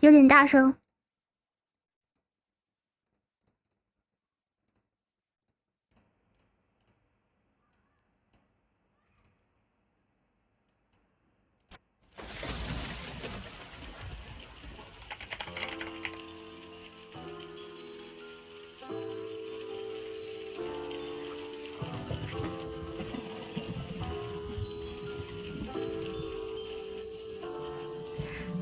有点大声。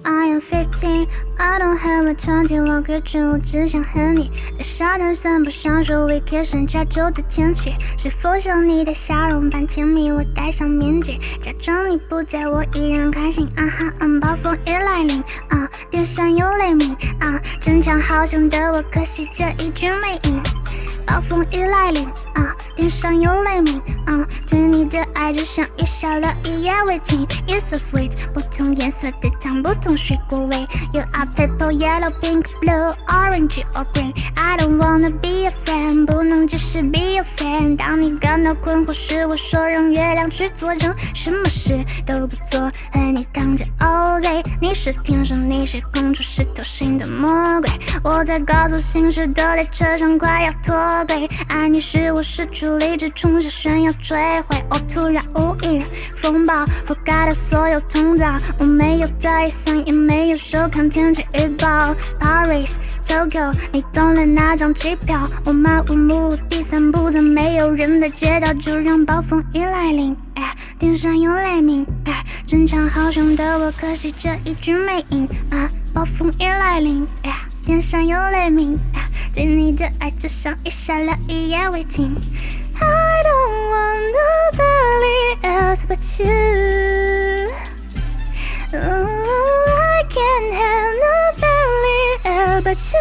I am 15, I don't have a 20, 我可知我只想和你在沙滩散步享受微克山加州的天气。是否像你的笑容般甜蜜？我戴上面具，假装你不在，我依然开心。啊哈，暴风雨来临，电闪有雷鸣，争抢好像的我，可惜这一句没应。暴风雨来临，电闪有雷鸣，对你的爱就像雨下了一夜未停。You're so sweet， 不同颜色的糖，不同水果味。You are purple, yellow, pink, blue, orange or green. I don't wanna be a friend， 不能只是 be a friend。当你感到困惑时，我说让月亮去作证，什么事都不做，和你扛着 all day。你是天使，你是公主，是偷心的魔鬼。我在高速行驶的列车上快要脱轨，爱你时我失去理智，冲下悬要坠毁。我突然无意，风暴覆盖了所有通道，我没有带伞，也没有收看天气预报。Paris、Tokyo， 你懂了那张机票？我漫无目的散步在没有人的街道，就让暴风雨来临。电闪有雷鸣，争抢好凶的我，可惜这一句没应。暴风雨来临，电闪有雷鸣，对你的爱就像雨下了一夜未停。I don't want nobody else but you. I can't have nobody else but you.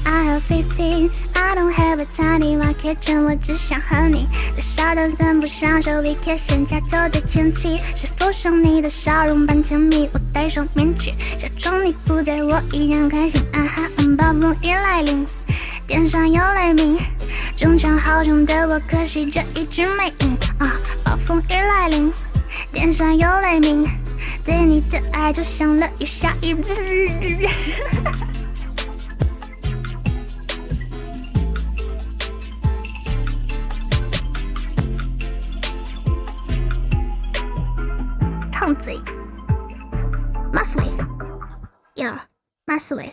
I have 15, I don't have a tiny 瓦克证，我只想和你在沙滩散步，享受微克山加州的天气。是否像你的笑容般甜蜜？我戴上面具，假装你不在，我依然开心。暴风雨来临，电闪有雷鸣，争抢好凶的我，可惜这一句没应。暴风雨来临，电闪有雷鸣，对你的爱就像了雨下一日。烫嘴，马思维，呀，马思维。